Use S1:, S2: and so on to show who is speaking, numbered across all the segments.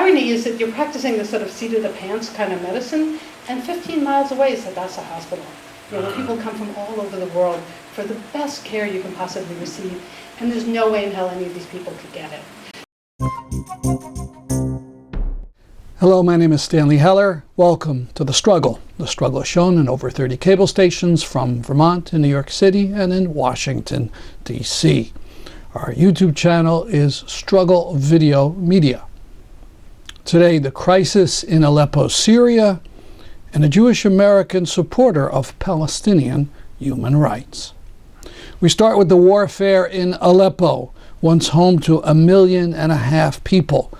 S1: irony is that you're practicing this sort of seat of the pants kind of medicine, and 15 miles away is the Gaza hospital, where people come from all over the world for the best care you can possibly receive, and there's no way in hell any of these people could get it.
S2: Hello, my name is Stanley Heller. Welcome to The Struggle. The Struggle is shown in over 30 cable stations from Vermont to New York City and in Washington, D.C. Our YouTube channel is Struggle Video Media. Today, the crisis in Aleppo, Syria, and a Jewish American supporter of Palestinian human rights. We start with the warfare in Aleppo, once home to 1.5 million people.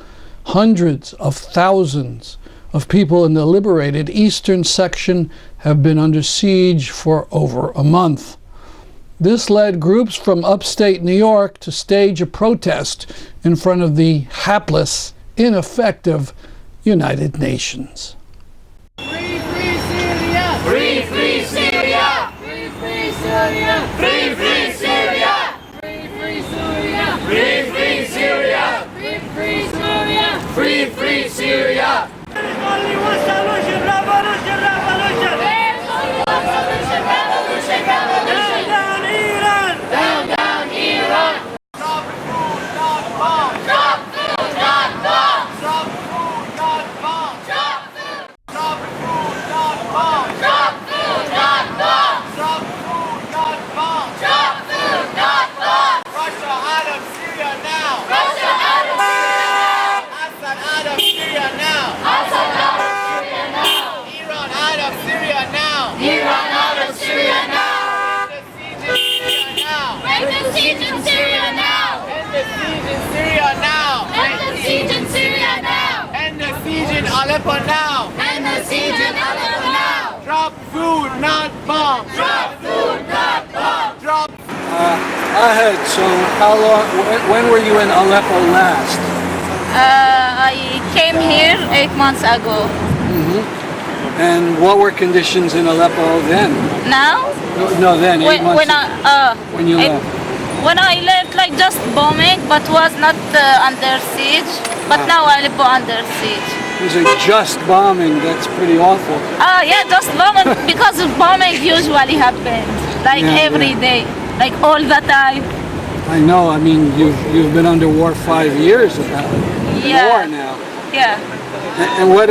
S2: Hundreds of thousands of people in the liberated eastern section have been under siege for over a month. This led groups from upstate New York to stage a protest in front of the hapless, ineffective United Nations.
S3: Free, free Syria! Free, free Syria! Free, free Syria! Free, free Syria! Free, free Syria! Free, free Syria! Free, free Syria! Free, free Syria! There's only one solution, revolution, revolution! There's only one solution, revolution, revolution! Down, down Iran! Down, down Iran! Stop food, not bomb! Stop food, not bomb! Stop food, not bomb! Stop food! Stop food, not bomb! Stop food, not bomb! Stop food, not bomb! Stop food, not bomb! Russia out of Syria now! Russia out of Syria now! Assad out of Syria now! Assad out of Syria now! Iran out of Syria now! Iran out of Syria now! End the siege in Syria now! End the siege in Syria now! End the siege in Syria now! End the siege in Aleppo now! End the siege in Aleppo now! Drop food, not bomb! Drop food, not bomb! Drop.
S2: Ahead, so how long, when were you in Aleppo last?
S4: I came here 8 months ago.
S2: And what were conditions in Aleppo then?
S4: Now?
S2: No, then, 8 months when you left.
S4: When I left, like just bombing, but was not under siege. But now Aleppo under siege.
S2: Was it just bombing? That's pretty awful.
S4: Yeah, just bombing because bombing usually happens, like every day, like all the time.
S2: I know. I mean, you've been under war 5 years about war now.
S4: Yeah.
S2: And what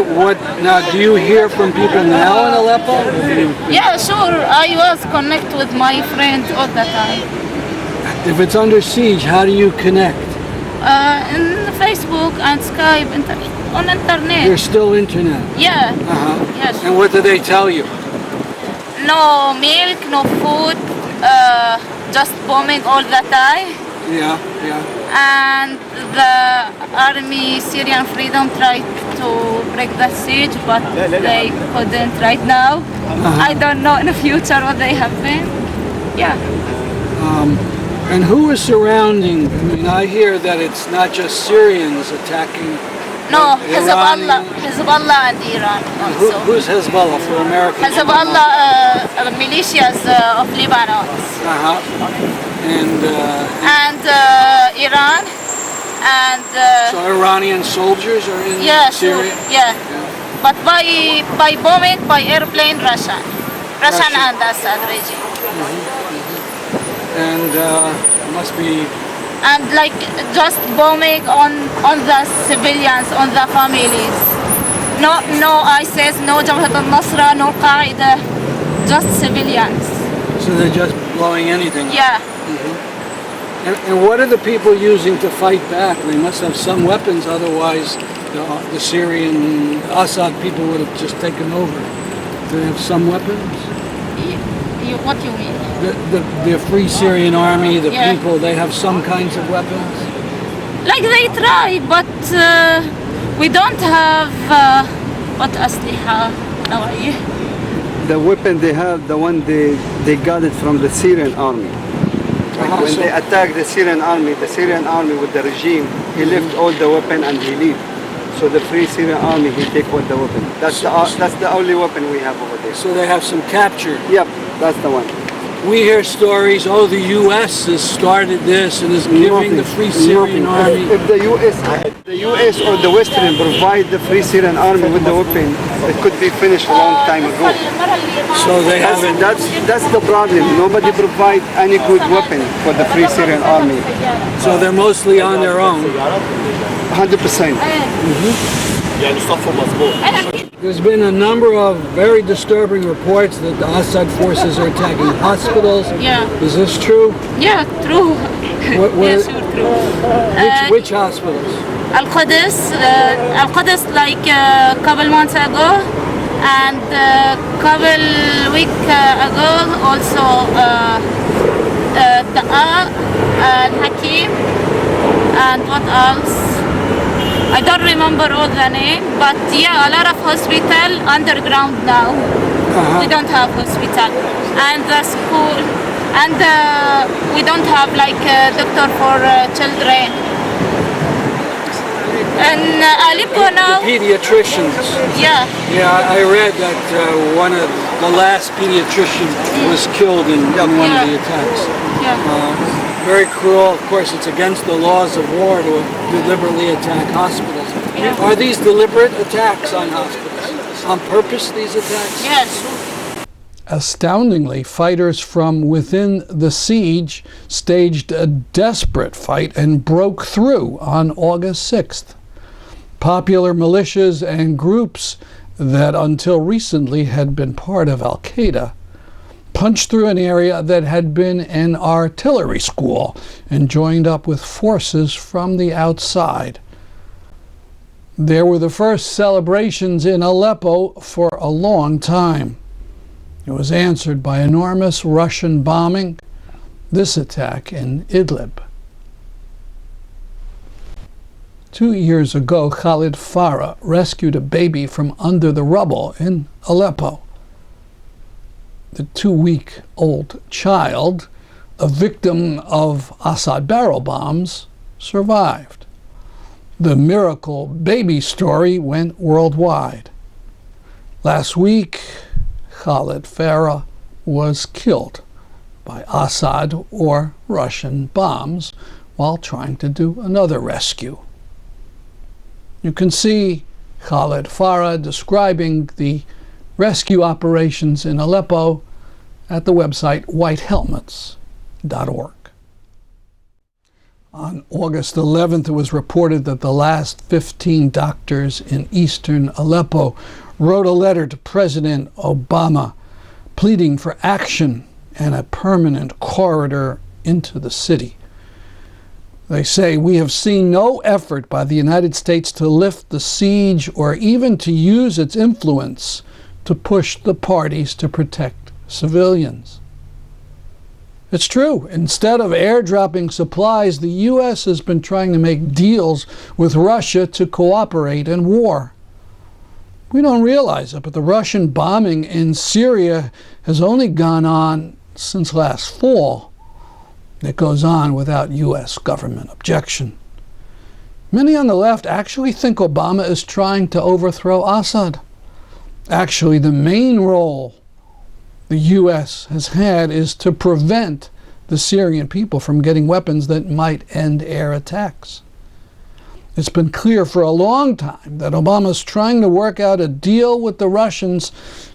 S2: now? Do you hear from people now in Aleppo?
S4: Yeah, sure. I was connect with my friends all the time.
S2: If it's under siege, how do you connect?
S4: In Facebook and Skype, on internet.
S2: There's still internet.
S4: Yeah. Yes.
S2: And what do they tell you?
S4: No milk, no food, just bombing all the time.
S2: Yeah.
S4: And the army, Syrian Freedom, tried to break the siege, but they couldn't right now. I don't know in the future what they happen. Yeah.
S2: And who is surrounding? I mean, I hear that it's not just Syrians attacking.
S4: No, Hezbollah and Iran also.
S2: Who's Hezbollah for American?
S4: Hezbollah, militias of Lebanon. And Iran. And
S2: so Iranian soldiers are in Syria?
S4: Yeah. But by bombing, by airplane, Russian and Assad regime.
S2: And must be.
S4: And like just bombing on the civilians, on the families. No ISIS, no Jabhat al-Nusra, no Qaeda, just civilians.
S2: So they're just blowing anything?
S4: Yeah.
S2: And what are the people using to fight back? They must have some weapons, otherwise the Syrian Assad people would have just taken over. Do they have some weapons?
S4: What do you mean?
S2: The Free Syrian Army, the people, they have some kinds of weapons?
S4: Like they try, but we don't have what asliha.
S5: The weapon they have, the one they got it from the Syrian army. Like when they attack the Syrian army with the regime, he left all the weapon and he leave. So the Free Syrian army, he take all the weapon. That's the only weapon we have over there.
S2: So they have some captured.
S5: Yep, that's the one.
S2: We hear stories, oh, the U.S. has started this and is giving the Free Syrian Army.
S5: If the U.S. or the Western provide the Free Syrian Army with the weapon, it could be finished a long time ago.
S2: So they haven't.
S5: That's the problem. Nobody provide any good weapon for the Free Syrian Army.
S2: So they're mostly on their own.
S5: 100%.
S2: There's been a number of very disturbing reports that the Assad forces are attacking hospitals.
S4: Yeah.
S2: Is this true?
S4: Yeah, true.
S2: Where,
S4: Yes, true.
S2: which hospitals?
S4: Al-Quds like a couple months ago, and couple week ago also Ta'a and Hakim, and what else? I don't remember all the name, but yeah, a lot of hospital underground now. We don't have hospital, and the school, and we don't have like a doctor for children. And Aleppo now.
S2: Pediatricians.
S4: Yeah.
S2: Yeah, I read that one of the last pediatrician was killed in one of the attacks.
S4: Yeah.
S2: Very cruel. Of course, it's against the laws of war to deliberately attack hospitals.
S4: Yeah.
S2: Are these deliberate attacks on hospitals? On purpose, these attacks?
S4: Yes.
S2: Astoundingly, fighters from within the siege staged a desperate fight and broke through on August 6th. Popular militias and groups that until recently had been part of Al-Qaeda punched through an area that had been an artillery school and joined up with forces from the outside. There were the first celebrations in Aleppo for a long time. It was answered by enormous Russian bombing, this attack in Idlib. 2 years ago, Khalid Farah rescued a baby from under the rubble in Aleppo. The 2-week-old child, a victim of Assad barrel bombs, survived. The miracle baby story went worldwide. Last week, Khalid Farah was killed by Assad or Russian bombs while trying to do another rescue. You can see Khalid Farah describing the rescue operations in Aleppo at the website whitehelmets.org. On August 11th, it was reported that the last 15 doctors in eastern Aleppo wrote a letter to President Obama pleading for action and a permanent corridor into the city. They say, "We have seen no effort by the United States to lift the siege or even to use its influence to push the parties to protect civilians." It's true. Instead of airdropping supplies, the U.S. has been trying to make deals with Russia to cooperate in war. We don't realize it, but the Russian bombing in Syria has only gone on since last fall. It goes on without U.S. government objection. Many on the left actually think Obama is trying to overthrow Assad. Actually, the main role the U.S. has had is to prevent the Syrian people from getting weapons that might end air attacks. It's been clear for a long time that Obama is trying to work out a deal with the Russians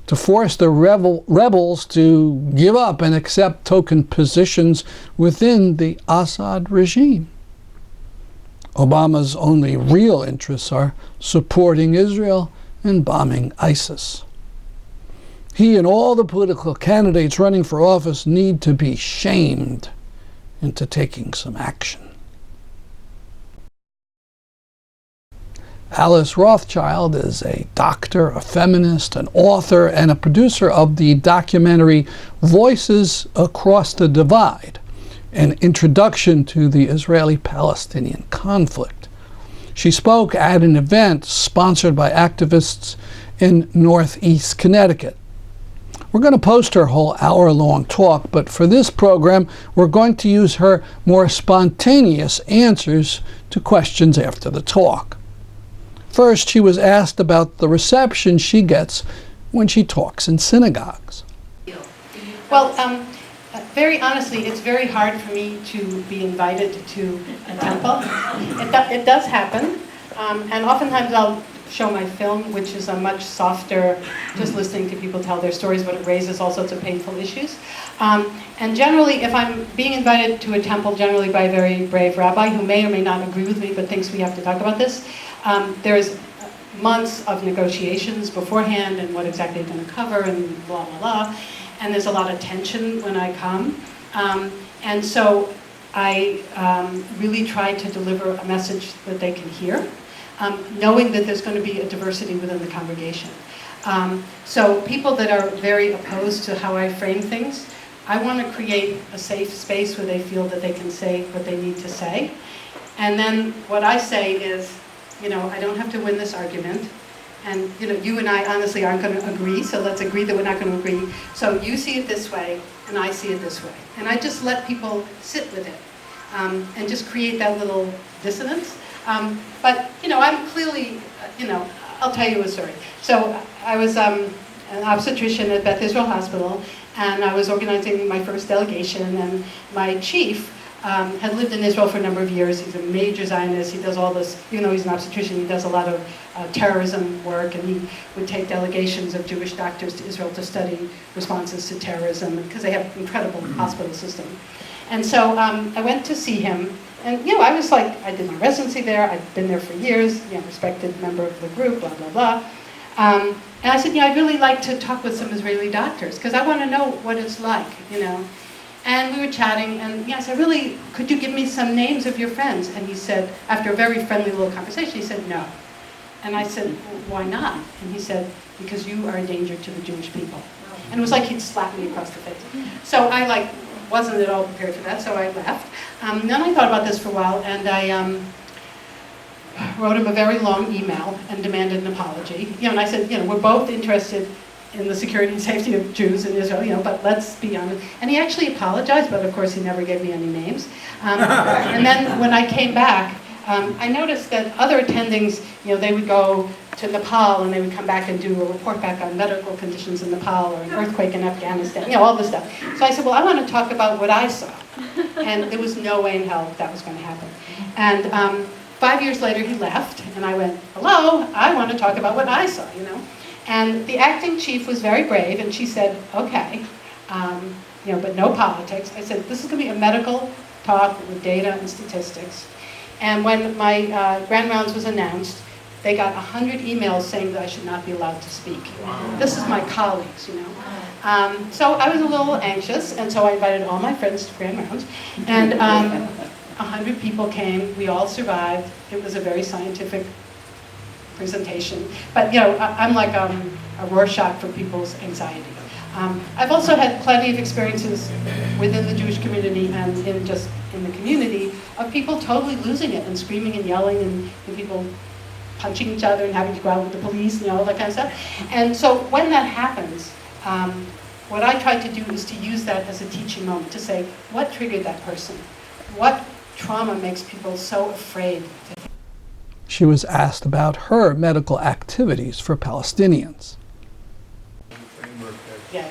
S2: to force the rebels to give up and accept token positions within the Assad regime. Obama's only real interests are supporting Israel and bombing ISIS. He and all the political candidates running for office need to be shamed into taking some action. Alice Rothchild is a doctor, a feminist, an author, and a producer of the documentary Voices Across the Divide, an introduction to the Israeli-Palestinian conflict. She spoke at an event sponsored by activists in Northeast Connecticut. We're going to post her whole hour-long talk, but for this program, we're going to use her more spontaneous answers to questions after the talk. First, she was asked about the reception she gets when she talks in synagogues.
S1: Well, very honestly, it's very hard for me to be invited to a temple. It does happen, and oftentimes I'll show my film, which is a much softer, just listening to people tell their stories, but it raises all sorts of painful issues. And generally, if I'm being invited to a temple, generally by a very brave rabbi who may or may not agree with me, but thinks we have to talk about this, there's months of negotiations beforehand and what exactly they're going to cover and blah, blah, blah. And there's a lot of tension when I come. And so I really try to deliver a message that they can hear, knowing that there's going to be a diversity within the congregation. So people that are very opposed to how I frame things, I want to create a safe space where they feel that they can say what they need to say. And then what I say is, I don't have to win this argument. And you and I honestly aren't going to agree, so let's agree that we're not going to agree. So you see it this way, and I see it this way. And I just let people sit with it, and just create that little dissonance. But I'm clearly, I'll tell you a story. So I was an obstetrician at Beth Israel Hospital, and I was organizing my first delegation, and my chief had lived in Israel for a number of years. He's a major Zionist. He does all this, even though he's an obstetrician, he does a lot of terrorism work, and he would take delegations of Jewish doctors to Israel to study responses to terrorism, because they have an incredible hospital system. And so I went to see him, and I was like, I did my residency there, I'd been there for years, respected member of the group, blah, blah, blah. And I said, I'd really like to talk with some Israeli doctors, because I want to know what it's like, And we were chatting, and I said, really, could you give me some names of your friends? And he said, after a very friendly little conversation, he said, no. And I said, why not? And he said, because you are a danger to the Jewish people. And it was like he'd slapped me across the face. So I wasn't at all prepared for that, so I left. Then I thought about this for a while, and I wrote him a very long email and demanded an apology. And I said, we're both interested in the security and safety of Jews in Israel, but let's be honest. And he actually apologized, but of course he never gave me any names. And then when I came back, I noticed that other attendings, they would go to Nepal and they would come back and do a report back on medical conditions in Nepal or an earthquake in Afghanistan, all this stuff. So I said, well, I want to talk about what I saw. And there was no way in hell that was going to happen. And 5 years later he left, and I went, hello, I want to talk about what I saw, And the acting chief was very brave, and she said, okay, but no politics. I said, this is going to be a medical talk with data and statistics. And when my grand rounds was announced, they got 100 emails saying that I should not be allowed to speak. This is my colleagues, So I was a little anxious, and so I invited all my friends to grand rounds. And 100 people came. We all survived. It was a very scientific presentation. But, I'm like a Rorschach for people's anxiety. I've also had plenty of experiences within the Jewish community and in the community of people totally losing it and screaming and yelling and people punching each other and having to go out with the police and all that kind of stuff. And so when that happens, what I try to do is to use that as a teaching moment to say, what triggered that person? What trauma makes people so afraid?
S2: She was asked about her medical activities for Palestinians.
S1: Yeah.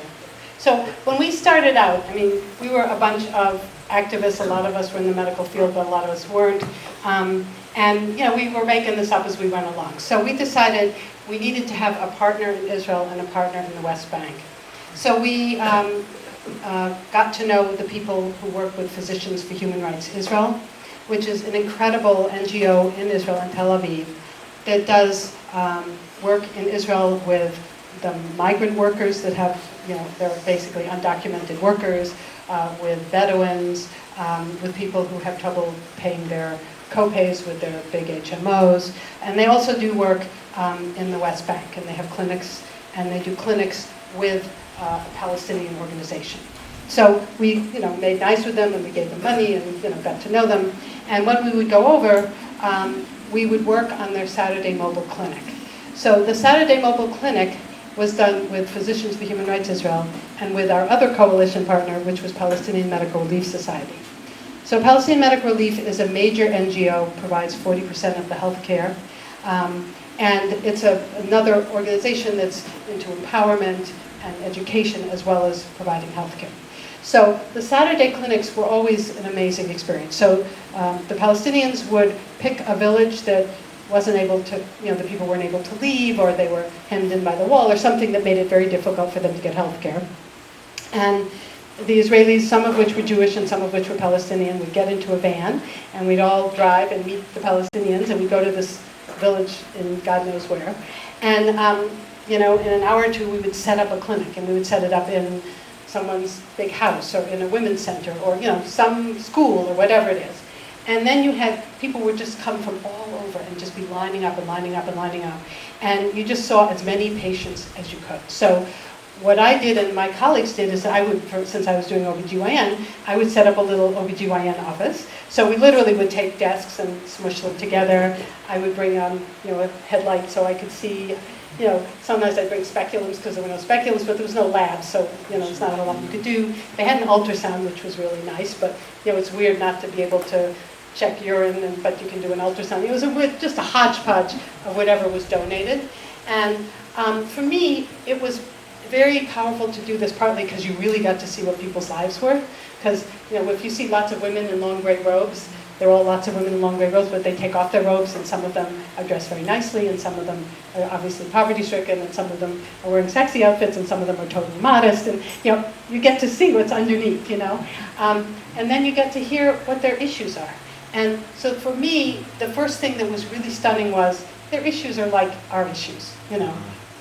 S1: So when we started out, we were a bunch of activists. A lot of us were in the medical field, but a lot of us weren't. And we were making this up as we went along. So we decided we needed to have a partner in Israel and a partner in the West Bank. So we got to know the people who work with Physicians for Human Rights Israel, which is an incredible NGO in Israel and Tel Aviv that does work in Israel with the migrant workers that have, they're basically undocumented workers, with Bedouins, with people who have trouble paying their co-pays with their big HMOs. And they also do work in the West Bank, and they have clinics, and they do clinics with a Palestinian organization. So we, made nice with them, and we gave them money, and got to know them. And when we would go over, we would work on their Saturday mobile clinic. So the Saturday mobile clinic was done with Physicians for Human Rights Israel and with our other coalition partner, which was Palestinian Medical Relief Society. So Palestinian Medical Relief is a major NGO, provides 40% of the health care, and it's another organization that's into empowerment and education as well as providing health care. So the Saturday clinics were always an amazing experience. So the Palestinians would pick a village that wasn't able to, the people weren't able to leave, or they were hemmed in by the wall, or something that made it very difficult for them to get health care. And the Israelis, some of which were Jewish and some of which were Palestinian, would get into a van, and we'd all drive and meet the Palestinians, and we'd go to this village in God knows where. And, in an hour or two, we would set up a clinic, and we would set it up in someone's big house, or in a women's center, or, some school, or whatever it is. And then you had, people would just come from all over and just be lining up and lining up and lining up. And you just saw as many patients as you could. So what I did and my colleagues did is I would, since I was doing OBGYN, I would set up a little OBGYN office. So we literally would take desks and smush them together. I would bring a headlight so I could see. Sometimes I'd bring speculums because there were no speculums, but there was no lab, so there's not a lot you could do. They had an ultrasound, which was really nice, but it's weird not to be able to check urine, but you can do an ultrasound. It was just a hodgepodge of whatever was donated. And for me, it was very powerful to do this, partly because you really got to see what people's lives were. Because if you see lots of women in long gray robes, there are all lots of women in long gray robes, but they take off their robes, and some of them are dressed very nicely, and some of them are obviously poverty-stricken, and some of them are wearing sexy outfits, and some of them are totally modest, and you get to see what's underneath, and then you get to hear what their issues are. And so for me, the first thing that was really stunning was their issues are like our issues,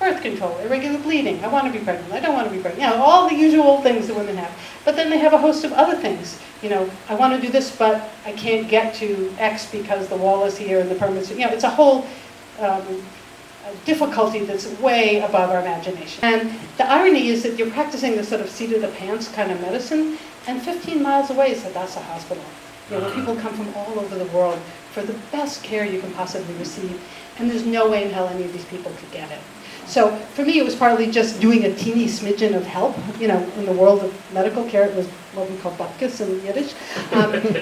S1: birth control, irregular bleeding, I want to be pregnant, I don't want to be pregnant, all the usual things that women have. But then they have a host of other things. I want to do this, but I can't get to X because the wall is here and the permits. It's a whole difficulty that's way above our imagination. And the irony is that you're practicing this sort of seat-of-the-pants kind of medicine, and 15 miles away is Hadassah Hospital. People come from all over the world for the best care you can possibly receive, and there's no way in hell any of these people could get it. So for me, it was partly just doing a teeny smidgen of help. In the world of medical care, it was what we call butkus in Yiddish.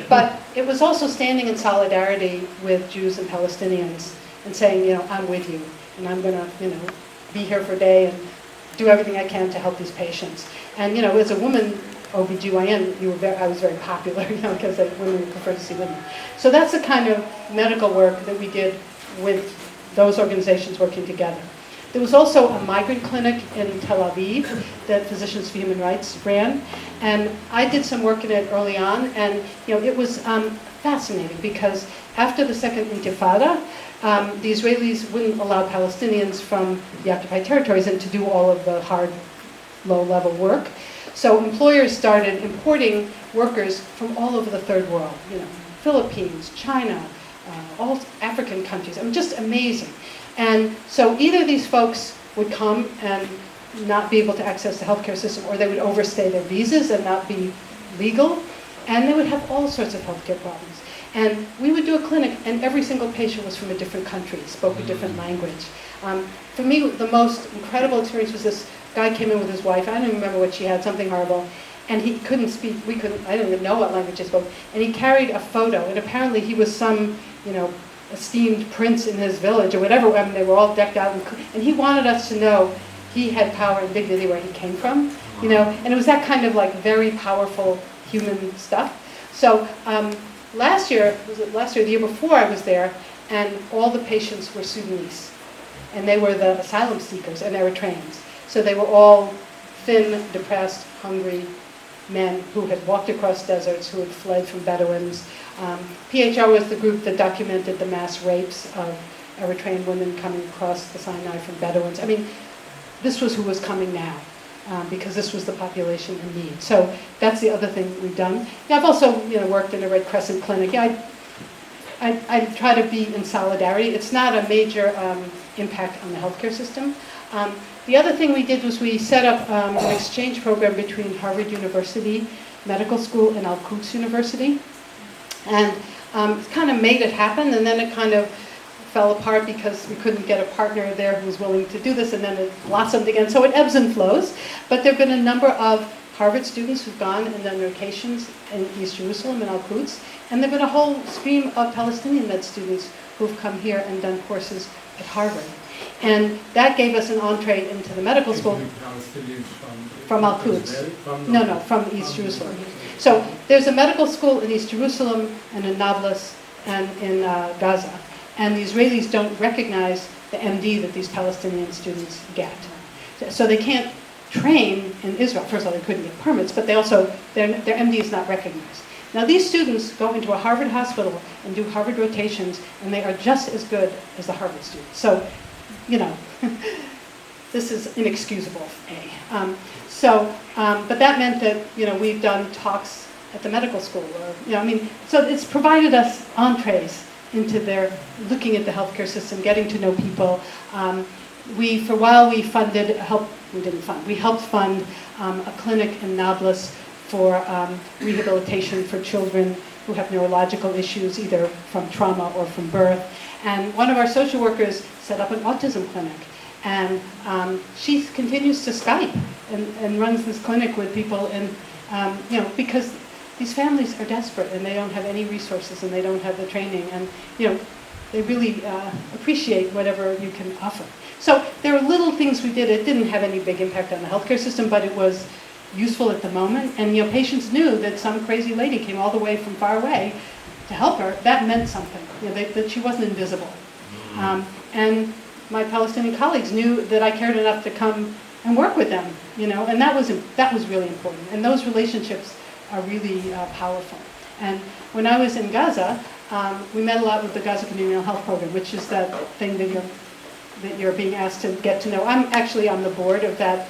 S1: But it was also standing in solidarity with Jews and Palestinians and saying, I'm with you, and I'm going to, be here for a day and do everything I can to help these patients. And, as a woman OBGYN, I was very popular, because women prefer to see women. So that's the kind of medical work that we did with those organizations working together. There was also a migrant clinic in Tel Aviv that Physicians for Human Rights ran, and I did some work in it early on, and it was fascinating because after the Second Intifada, the Israelis wouldn't allow Palestinians from the occupied territories in to do all of the hard, low-level work. So employers started importing workers from all over the third world, Philippines, China, all African countries. Just amazing. And so either these folks would come and not be able to access the healthcare system, or they would overstay their visas and not be legal, and they would have all sorts of healthcare problems. And we would do a clinic, and every single patient was from a different country, spoke a different language. For me, the most incredible experience was this guy came in with his wife. I don't even remember what she had, something horrible. And he couldn't speak, I didn't even know what language he spoke. And he carried a photo, and apparently he was some, esteemed prince in his village or whatever. They were all decked out, and he wanted us to know he had power and dignity where he came from, and it was that kind of very powerful human stuff. So the year before I was there, and all the patients were Sudanese, and they were the asylum seekers and Eritreans. So they were all thin, depressed, hungry men who had walked across deserts, who had fled from Bedouins. PHR was the group that documented the mass rapes of Eritrean women coming across the Sinai from Bedouins. This was who was coming now, because this was the population in need. So that's the other thing we've done. I've also worked in a Red Crescent clinic. I try to be in solidarity. It's not a major impact on the healthcare system. The other thing we did was we set up an exchange program between Harvard University Medical School and Al-Quds University. And it kind of made it happen, and then it kind of fell apart because we couldn't get a partner there who was willing to do this, and then it blossomed again. So it ebbs and flows. But there have been a number of Harvard students who've gone and done rotations in East Jerusalem and Al-Quds, and there have been a whole stream of Palestinian med students who've come here and done courses at Harvard. And that gave us an entree into the medical school.
S6: Palestinians
S1: From Al-Quds.
S6: From
S1: No, from East Jerusalem. So there's a medical school in East Jerusalem and in Nablus and in Gaza. And the Israelis don't recognize the MD that these Palestinian students get. So they can't train in Israel. First of all, they couldn't get permits, but they also, their MD is not recognized. Now these students go into a Harvard hospital and do Harvard rotations, and they are just as good as the Harvard students. So, you know, this is inexcusable, but that meant that, you know, we've done talks at the medical school, or, you know, I mean, so it's provided us entrees into their looking at the healthcare system, getting to know people. For a while we helped fund a clinic in Nablus for rehabilitation for children who have neurological issues, either from trauma or from birth. And one of our social workers set up an autism clinic. And she continues to Skype and runs this clinic with people, and you know, because these families are desperate and they don't have any resources and they don't have the training, and you know, they really appreciate whatever you can offer. So there are little things we did. It didn't have any big impact on the healthcare system, but it was useful at the moment. And you know, patients knew that some crazy lady came all the way from far away to help her. That meant something. You know, that she wasn't invisible. And my Palestinian colleagues knew that I cared enough to come and work with them, you know, and that was really important. And those relationships are really powerful. And when I was in Gaza, we met a lot with the Gaza Communal Health Program, which is that thing that you're being asked to get to know. I'm actually on the board of that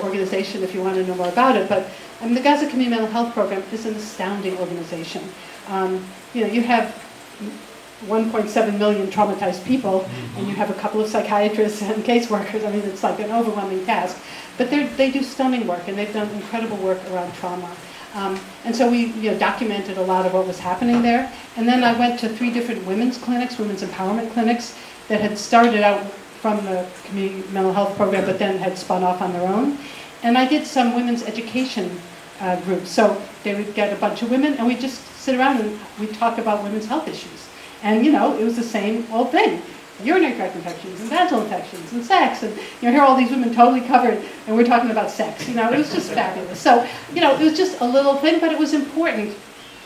S1: organization, if you want to know more about it. But the Gaza Communal Health Program is an astounding organization. You know, you have 1.7 million traumatized people, and you have a couple of psychiatrists and caseworkers. I mean, it's like an overwhelming task. But they do stunning work, and they've done incredible work around trauma. And so we documented a lot of what was happening there. And then I went to 3 different women's clinics, women's empowerment clinics, that had started out from the community mental health program, but then had spun off on their own. And I did some women's education groups. So they would get a bunch of women, and we'd just sit around and we'd talk about women's health issues. And you know, it was the same old thing. Urinary tract infections and vaginal infections and sex, and you know, here are all these women totally covered, and we're talking about sex. You know, it was just fabulous. So, you know, it was just a little thing, but it was important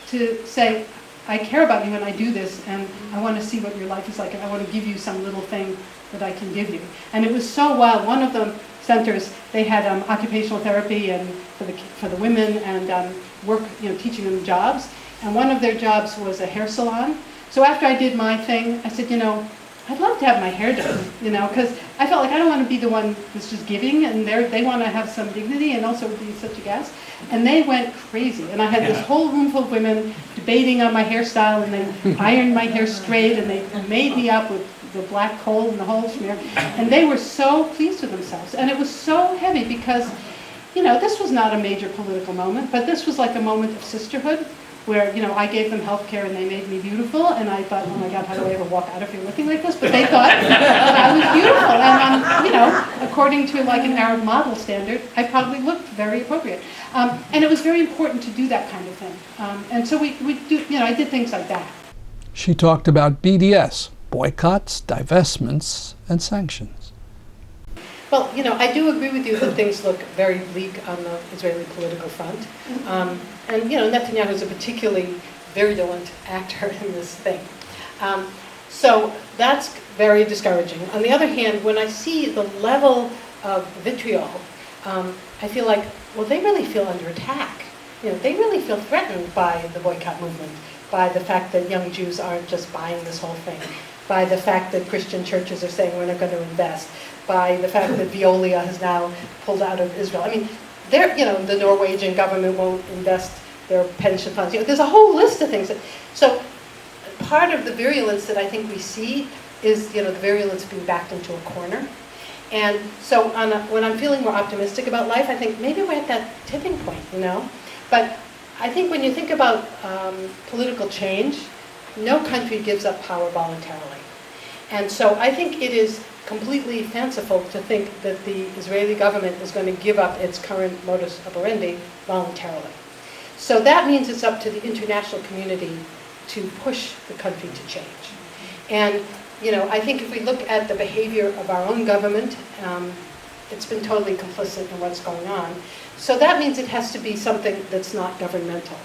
S1: to say, I care about you and I do this, and I want to see what your life is like, and I want to give you some little thing that I can give you. And it was so wild. One of the centers, they had occupational therapy and for the women, and work, you know, teaching them jobs. And one of their jobs was a hair salon. So after I did my thing, I said, you know, I'd love to have my hair done, you know, because I felt like I don't want to be the one that's just giving, and they want to have some dignity and also be such a guest. And they went crazy. And I had this whole room full of women debating on my hairstyle, and they ironed my hair straight, and they made me up with the black coal and the whole schmear. And they were so pleased with themselves. And it was so heavy because, you know, this was not a major political moment, but this was like a moment of sisterhood, where, you know, I gave them health care and they made me beautiful, and I thought, oh my God, how do I ever walk out of here looking like this? But they thought that I was beautiful, and you know, according to like an Arab model standard, I probably looked very appropriate. And it was very important to do that kind of thing. And so we do, you know, I did things like that.
S2: She talked about BDS, boycotts, divestments, and sanctions.
S1: Well, you know, I do agree with you that things look very bleak on the Israeli political front. And, you know, Netanyahu is a particularly virulent actor in this thing. So that's very discouraging. On the other hand, when I see the level of vitriol, I feel like, well, they really feel under attack. You know, they really feel threatened by the boycott movement, by the fact that young Jews aren't just buying this whole thing, by the fact that Christian churches are saying we're not going to invest, by the fact that Veolia has now pulled out of Israel. I mean, you know, the Norwegian government won't invest their pension funds. You know, there's a whole list of things. So part of the virulence that I think we see is, you know, the virulence being backed into a corner. And so when I'm feeling more optimistic about life, I think maybe we're at that tipping point, you know. But I think when you think about political change, no country gives up power voluntarily. And so I think it is completely fanciful to think that the Israeli government is going to give up its current modus operandi voluntarily. So that means it's up to the international community to push the country to change. And I think if we look at the behavior of our own government, it's been totally complicit in what's going on. So that means it has to be something that's not governmental.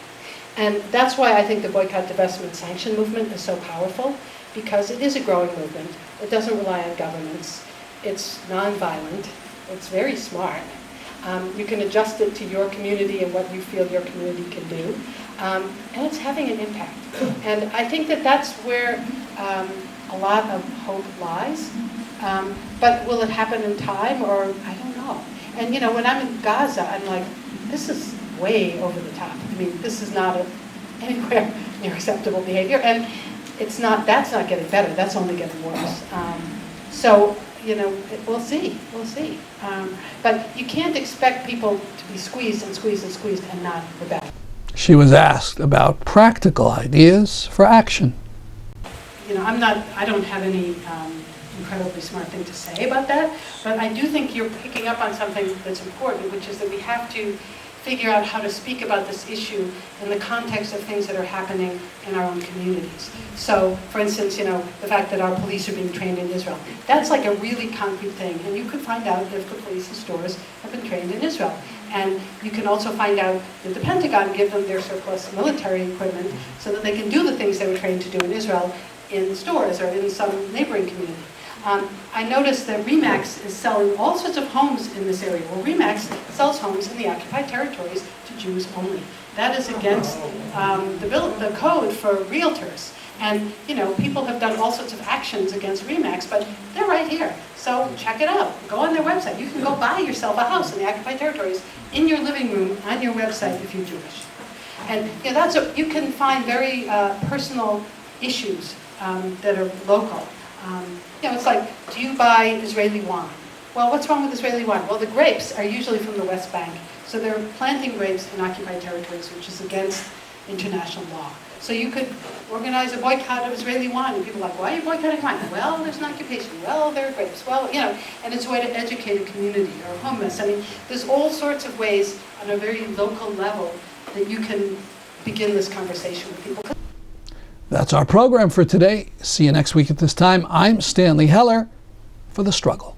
S1: And that's why I think the boycott, divestment, sanction movement is so powerful, because it is a growing movement. It doesn't rely on governments. It's nonviolent. It's very smart. You can adjust it to your community and what you feel your community can do. And it's having an impact. And I think that that's where a lot of hope lies. But will it happen in time, or I don't know. And when I'm in Gaza, I'm like, this is way over the top. I mean, this is not anywhere near acceptable behavior. And that's not getting better. That's only getting worse. So, we'll see. We'll see. But you can't expect people to be squeezed and squeezed and squeezed and not rebel.
S2: She was asked about practical ideas for action.
S1: I don't have any incredibly smart thing to say about that, but I do think you're picking up on something that's important, which is that we have to figure out how to speak about this issue in the context of things that are happening in our own communities. So, for instance, the fact that our police are being trained in Israel, that's like a really concrete thing, and you could find out if the police in stores have been trained in Israel. And you can also find out that the Pentagon give them their surplus military equipment so that they can do the things they were trained to do in Israel in stores or in some neighboring community. I noticed that RE/MAX is selling all sorts of homes in this area. Well, RE/MAX sells homes in the occupied territories to Jews only. That is against the code for realtors. And, people have done all sorts of actions against RE/MAX, but they're right here. So check it out. Go on their website. You can go buy yourself a house in the occupied territories in your living room on your website if you're Jewish. And you can find very personal issues that are local. It's like, do you buy Israeli wine? Well, what's wrong with Israeli wine? Well, the grapes are usually from the West Bank. So they're planting grapes in occupied territories, which is against international law. So you could organize a boycott of Israeli wine, and people are like, why are you boycotting wine? Well, there's an occupation. Well, there are grapes. Well, and it's a way to educate a community or hummus. I mean, there's all sorts of ways on a very local level that you can begin this conversation with people.
S2: That's our program for today. See you next week at this time. I'm Stanley Heller for The Struggle.